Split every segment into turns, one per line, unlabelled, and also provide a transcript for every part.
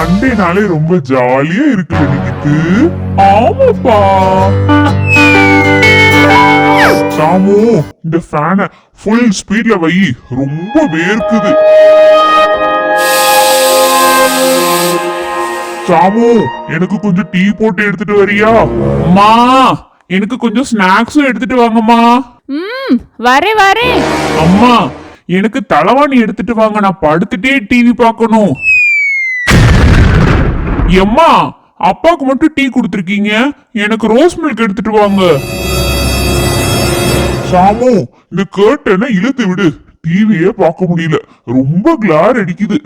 சண்டேனாலே ரொம்ப ஜாலியா இருக்கு எனக்கு. ஆமாப்பா. சாமு, இந்த ஃபேனை ஃபுல் ஸ்பீட்ல வை, ரொம்ப வேர்க்குது. சாமு, எனக்கு கொஞ்சம் டீ போட்டு எடுத்துட்டு வரியா? அம்மா, எனக்கு கொஞ்சம் ஸ்நாக்ஸும் எடுத்துட்டு வாங்கம்மா.
வரேன்.
அம்மா, எனக்கு தலவாணி எடுத்துட்டு வாங்க, நான் படுத்துட்டே டிவி பார்க்கணும். எம்மா, அப்பாவுக்கு மட்டும் டீ கொடுத்துருக்கீங்க, எனக்கு ரோஸ் மில்க் எடுத்துட்டு வாங்க. சாமு, இந்த கர்ட்டனை இழுத்து விடு, டிவியே பார்க்க முடியல, ரொம்ப கிளார் அடிக்குது.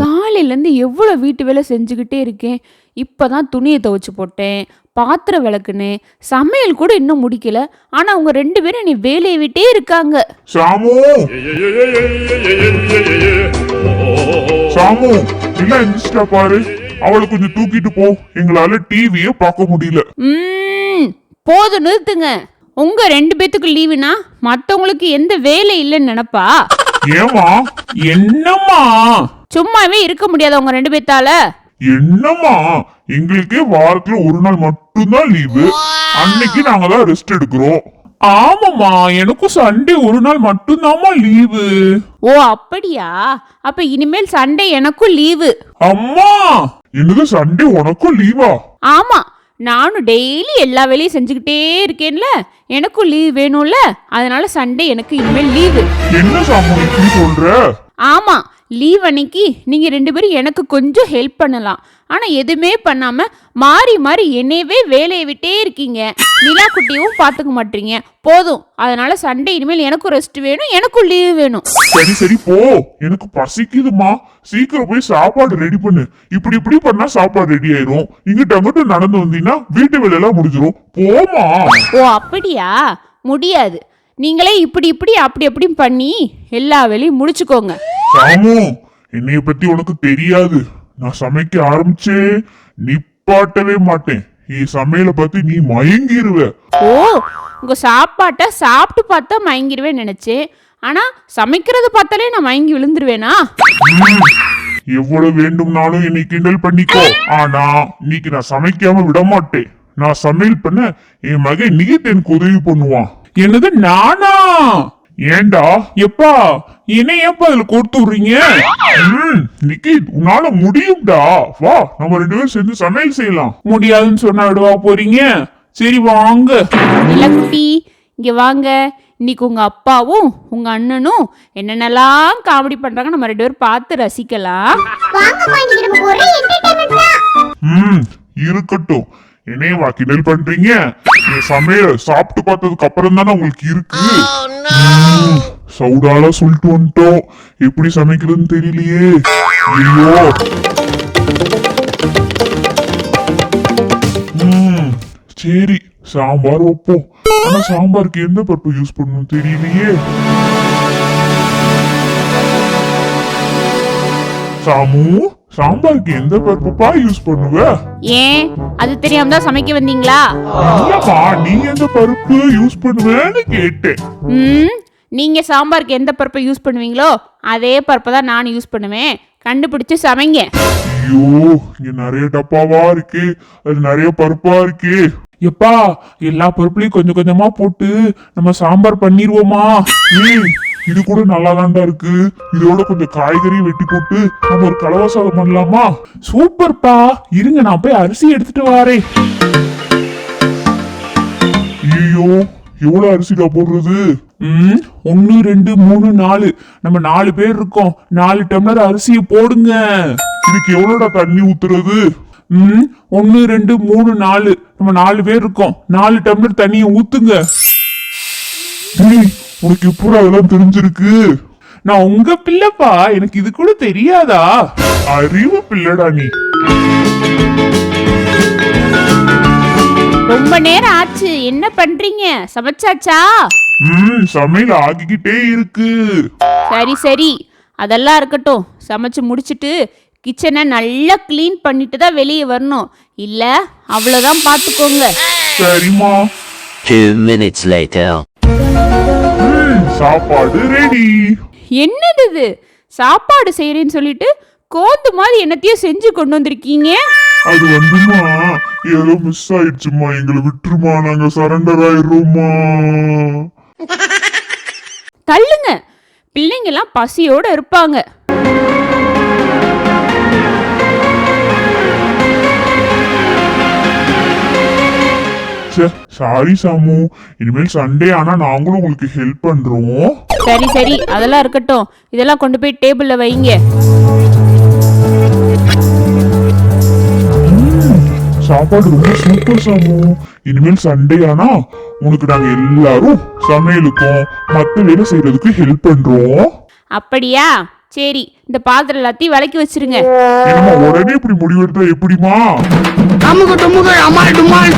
காலையில இருந்து எவ்வளவு வீட்டு வேலை செஞ்சுக்கிட்டே இருக்கேன். இப்பதான் துணியை துவைச்சு போட்டேன், பாத்திரம் விளக்குனேன், சமையல் கூட இன்னும் முடிக்கல. ஆனா அவங்க 2 பேரும் நீ வேலையை விட்டே இருக்காங்க.
சாமு, சாமு, இல்ல எந்திரிச்சிட்டா பாரு, அவளை கொஞ்சம் தூக்கிட்டு போ, எங்களால டிவியே பார்க்க முடியல.
போதும், நிறுத்துங்க. உங்க 2 பேத்துக்கு லீவுனா மத்தவங்களுக்கு எந்த வேலை இல்லைன்னு நினைப்பா?
ஏமா? என்னம்மா?
சும்மாவே இருக்க முடியாது உங்க 2 பேத்தால.
என்னம்மா, எங்களுக்கே வாரத்துல ஒரு நாள் மட்டும்தான் லீவு, அன்னைக்கு நாங்க தான் ரெஸ்ட் எடுக்கிறோம். ஆமாமா, எனக்கும் சண்டே ஒரு நாள் மட்டும்தாம்மா லீவு.
ஓ அப்படியா? அப்ப இனிமேல் சண்டே எனக்கும் லீவு.
அம்மா, என்னது சண்டே உனக்கும் லீவா?
ஆமா, நானும் டெய்லி எல்லா வேலையும் செஞ்சுக்கிட்டே இருக்கேன்ல, எனக்கும் லீவ் வேணும்ல, அதனால சண்டே எனக்கு இனிமேல் லீவு.
என்ன சாமு இப்படி சொல்ற?
ஆமா, லீவ் அன்னைக்கு நீங்க 2 பேரும் எனக்கு கொஞ்சம் ஹெல்ப் பண்ணலாம். ஆனா எதுவுமே பண்ணாம மாறி மாறி என்னையவே வேலையை விட்டே இருக்கீங்க. நிலா குட்டியும் பாத்துக்க மாட்டீங்க. போதும், அதனால சண்டே இனிமேல் எனக்கும் ரெஸ்ட் வேணும், எனக்கும் லீவ் வேணும்.
சரி போ, எனக்கு பசிக்குதுமா, சீக்கிரம் போய் சாப்பாடு ரெடி பண்ணு. இப்படி பண்ணா சாப்பாடு ரெடி ஆயிரும். இங்கிட்ட அங்கிட்ட நடந்து வந்தீங்கன்னா வீட்டு வேலையெல்லாம் முடிஞ்சிரும். போமா.
ஓ அப்படியா? முடியாது. நீங்களே இப்படி அப்படி பண்ணி எல்லா வேலையும் முடிச்சுக்கோங்க.
சாமு, என்னைய பத்தி உனக்கு தெரியாது. நான் சமைக்க ஆரம்பிச்சே நிப்பாட்டவே மாட்டேன். சமையலை பத்தி நீ மயங்கிருவ.
ஓ, உங்க சாப்பாட்டை சாப்பிட்டு பார்த்தா மயங்கிருவேன்னு நினைச்சேன். ஆனா சமைக்கிறது பார்த்தாலே நான் மயங்கி விழுந்துருவேனா?
எவ்வளவு வேண்டும்னாலும் என்னை கிண்டல் பண்ணிக்கோ, ஆனா இன்னைக்கு நான் சமைக்காம விட மாட்டேன். நான் சமையல் பண்ண என் மகன் நிகித் எனக்கு உதவி பண்ணுவான். என்னது, நானா? ஏண்டா எப்பா, என்ன ஏப்பா அதுல கொடுத்து விடுறீங்க? நிகித், உன்னால முடியும்டா, வா நம்ம 2 பேரும் சேர்ந்து சமையல் செய்யலாம். முடியாதுன்னு சொன்னா விடுவா போறீங்க? சரி வாங்க.
இல்ல குட்டி, இங்க வாங்க. இன்னைக்கு உங்க அப்பாவும் உங்க அண்ணனும் என்னென்னலாம் காமெடி பண்றாங்க நம்ம 2 பேரும் பார்த்து ரசிக்கலாம்.
இருக்கட்டும். என்னையவா கிண்டல் பண்றீங்க? சமையல் சாப்பிட்டு பார்த்ததுக்கு அப்புறம் தானே உங்களுக்கு இருக்கு. சவுடால சொல்லிட்டு வந்துட்டோம், எப்படி சமைக்கிறதுன்னு தெரியலையே. ஐயோ. சரி, சாம்பார் வைப்போம். ஆனா சாம்பாருக்கு எந்த பருப்பு யூஸ் பண்ணணும் தெரியலையே. சாமு, சாம்பாருக்கு எந்த பருப்புப்பா யூஸ் பண்ணுவ?
ஏன், அது தெரியாம தான் சமைக்க வந்தீங்களா?
இல்லப்பா, நீ எந்த பருப்பு யூஸ் பண்ணுவேன்னு கேட்டேன்.
நீங்க சாம்பாருக்கு எந்த பருப்பை யூஸ் பண்ணுவீங்களோ அதே பருப்பை தான் நான் யூஸ் பண்ணுவேன். கண்டுபிடிச்சு சமைங்க.
ஐயோ, இங்க நிறைய டப்பாவா இருக்கு, அது நிறைய பருப்பா இருக்கு. எப்பா, எல்லா பருப்புலயும் கொஞ்சம் கொஞ்சமா போட்டு நம்ம சாம்பார் பண்ணிடுவோமா? இது கூட நல்லாதான்டா இருக்கு. இதோட கொஞ்சம் காய்கறி வெட்டி போட்டு நம்ம ஒரு கலவை சாதம் பண்ணலாமா? சூப்பர்ப்பா, இருங்க நான் போய் அரிசி எடுத்துட்டு வாரேன். ஐயோ, எவ்வளவு அரிசிடா போடுறது? 1 2 3 4, நம்ம 4 பேர் இருக்கோம். 4 டம்ளர் அரிசியை போடுங்க. இதுக்கு எவ்வளவுடா தண்ணி ஊத்துறது? 1 2 3 4, நம்ம 4 பேர் இருக்கோம். 4 டம்ளர் தண்ணியை ஊத்துங்க. உனக்கு எப்போ அதெல்லாம் தெரிஞ்சிருக்கு? நான் உங்க பிள்ளைப்பா, எனக்கு இது கூட தெரியாதா? அறிவு பிள்ளைடா நீ.
ரொம்ப நேரம் ஆச்சு, என்ன பண்றீங்க? சமைச்சாச்சா?
சமையல் ஆகிக்கிட்டே இருக்கு.
சரி, அதெல்லாம் இருக்கட்டும். சமைச்சு முடிச்சிட்டு கிச்சனை நல்லா கிளீன் பண்ணிட்டு தான் வெளியே வரணும். இல்ல அவ்வளவுதான் பாத்துக்கோங்க.
சரிம்மா.
2 minutes later.
சாப்பாடு ரெடி.
என்னது இது? சாப்பாடு செய்யறேன்னு சொல்லிட்டு கோந்து மாதிரி என்னத்தையும் செஞ்சு கொண்டு வந்திருக்கீங்க.
அது வந்துமா ஏதோ மிஸ் ஆயிடுச்சுமா, எங்களை விட்டுருமா, நாங்க சரண்டர் ஆயிடுறோமா.
தள்ளுங்க, பிள்ளைங்க எல்லாம் பசியோட இருப்பாங்க.
சாரி சாமு, இனிமேல் சண்டே ஆனா நாங்களும் உங்களுக்கு ஹெல்ப் பண்றோம்.
சரி சரி, அதெல்லாம் இருக்கட்டும். இதெல்லாம் கொண்டு போய் டேபிள்ல வைங்க.
சாப்பாடு ரொம்ப சூப்பர் சாமு. இனிமேல் சண்டே ஆனா உனக்கு நாங்க எல்லாரும் சமையலுக்கும் மத்த வேலை செய்யறதுக்கு ஹெல்ப் பண்றோம்.
அப்படியா? சரி, இந்த பாத்திரம் எல்லாத்தையும் விளக்கி வச்சிருங்க.
என்னம்மா உடனே இப்படி முடிவெடுத்தா எப்படிமா?
அமுக டுமுக அமால் டுமால்.